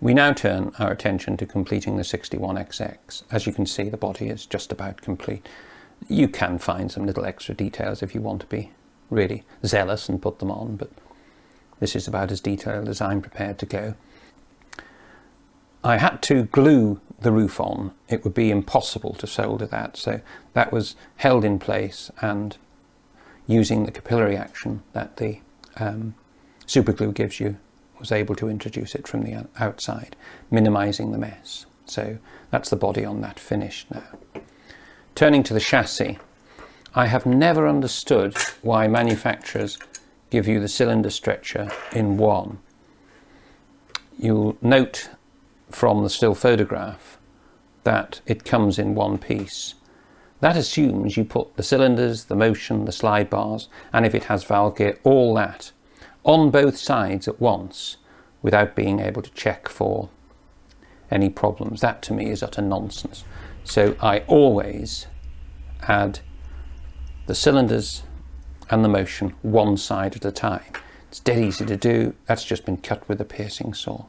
We now turn our attention to completing the 61XX. As you can see, the body is just about complete. You can find some little extra details if you want to be really zealous and put them on, but this is about as detailed as I'm prepared to go. I had to glue the roof on. It would be impossible to solder that, so that was held in place, and using the capillary action that the super glue gives you, was able to introduce it from the outside, minimizing the mess. So that's the body on that finished now. Turning to the chassis, I have never understood why manufacturers give you the cylinder stretcher in one. You'll note from the still photograph that it comes in one piece. That assumes you put the cylinders, the motion, the slide bars, and if it has valve gear, all that on both sides at once without being able to check for any problems. That to me is utter nonsense. So I always add the cylinders and the motion one side at a time. It's dead easy to do. That's just been cut with a piercing saw.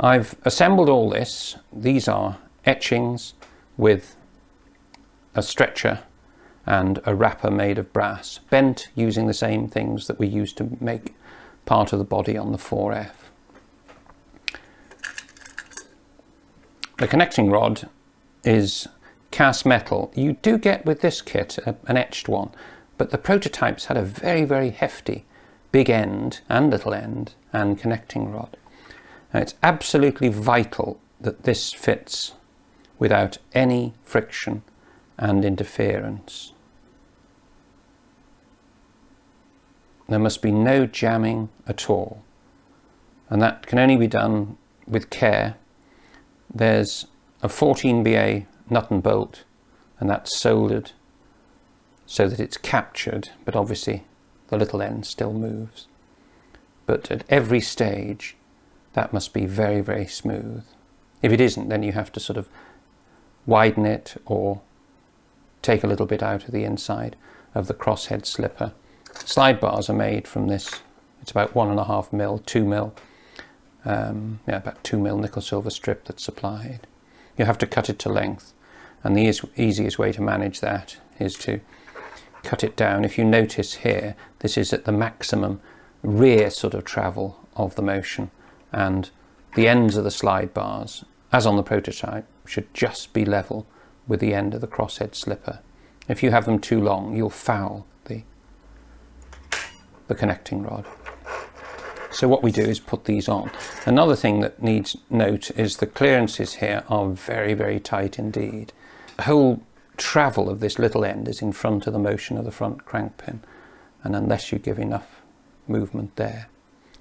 I've assembled all this. These are etchings with a stretcher and a wrapper made of brass, bent using the same things that we used to make part of the body on the 4F. The connecting rod is cast metal. You do get with this kit an etched one, but the prototypes had a very, very hefty big end and little end and connecting rod. Now, it's absolutely vital that this fits without any friction and interference. There must be no jamming at all, and that can only be done with care. There's a 14BA nut and bolt, and that's soldered so that it's captured, but obviously the little end still moves. But at every stage that must be very, very smooth. If it isn't, then you have to sort of widen it or take a little bit out of the inside of the crosshead slipper. Slide bars are made from this. It's about 1.5 mil, 2 mil, about 2 mil nickel silver strip that's supplied. You have to cut it to length, and the easiest way to manage that is to cut it down. If you notice here, this is at the maximum rear sort of travel of the motion, and the ends of the slide bars, as on the prototype, should just be level with the end of the crosshead slipper. If you have them too long, you'll foul the connecting rod. So what we do is put these on. Another thing that needs note is the clearances here are very, very tight indeed. The whole travel of this little end is in front of the motion of the front crank pin, and unless you give enough movement there,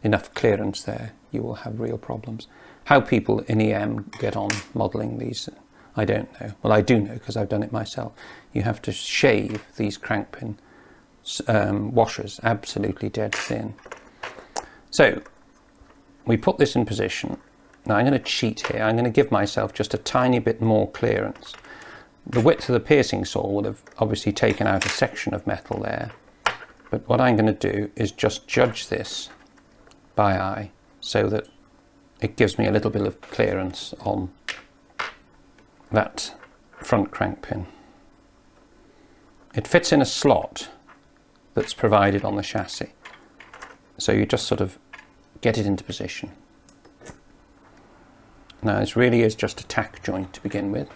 enough clearance there, you will have real problems. How people in EM get on modelling these, I don't know. Well, I do know because I've done it myself. You have to shave these crank pin washers absolutely dead thin. So we put this in position. Now I'm going to cheat here. I'm going to give myself just a tiny bit more clearance. The width of the piercing saw would have obviously taken out a section of metal there, but what I'm going to do is just judge this by eye so that it gives me a little bit of clearance on that front crank pin. It fits in a slot that's provided on the chassis, so you just sort of get it into position. Now this really is just a tack joint to begin with.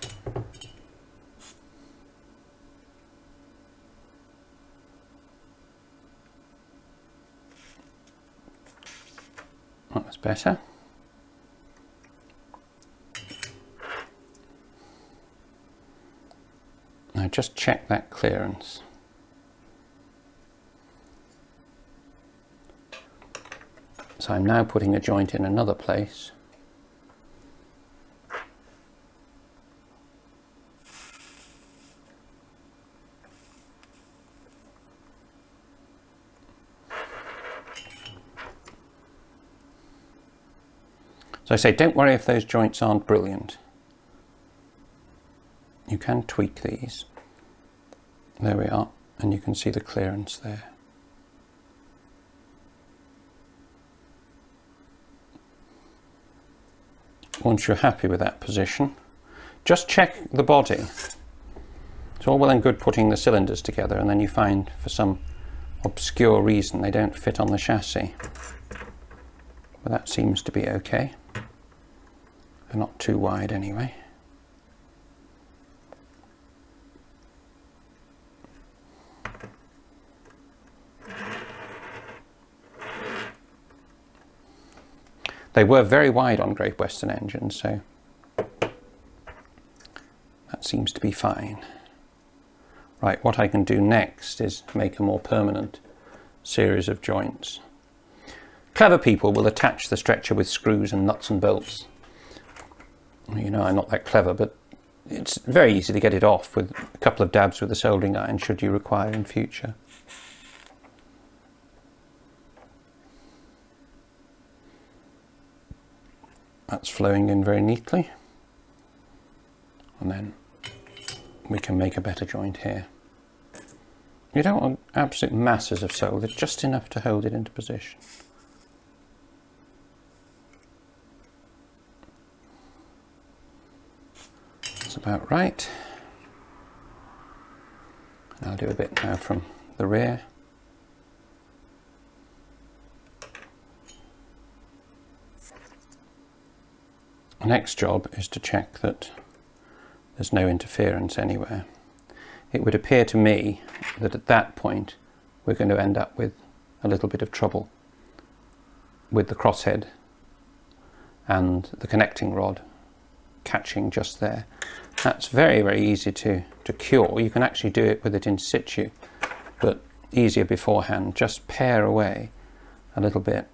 That was better. Now just check that clearance. So I'm now putting a joint in another place. So I say, don't worry if those joints aren't brilliant. You can tweak these. There we are, and you can see the clearance there. once you're happy with that position, just check the body. It's all well and good putting the cylinders together and then you find for some obscure reason they don't fit on the chassis. But that seems to be okay. They're not too wide anyway. They were very wide on Great Western engines, so that seems to be fine. Right, what I can do next is make a more permanent series of joints. Clever people will attach the stretcher with screws and nuts and bolts. You know, I'm not that clever, but it's very easy to get it off with a couple of dabs with a soldering iron should you require in future. That's flowing in very neatly. And then we can make a better joint here. You don't want absolute masses of solder, just enough to hold it into position. That's about right. I'll do a bit now from the rear. The next job is to check that there's no interference anywhere. It would appear to me that at that point we're going to end up with a little bit of trouble with the crosshead and the connecting rod catching just there. That's very, very easy to cure. You can actually do it with it in situ, but easier beforehand. Just pare away a little bit.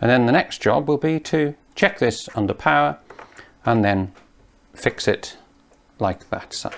And then the next job will be to check this under power and then fix it like that side.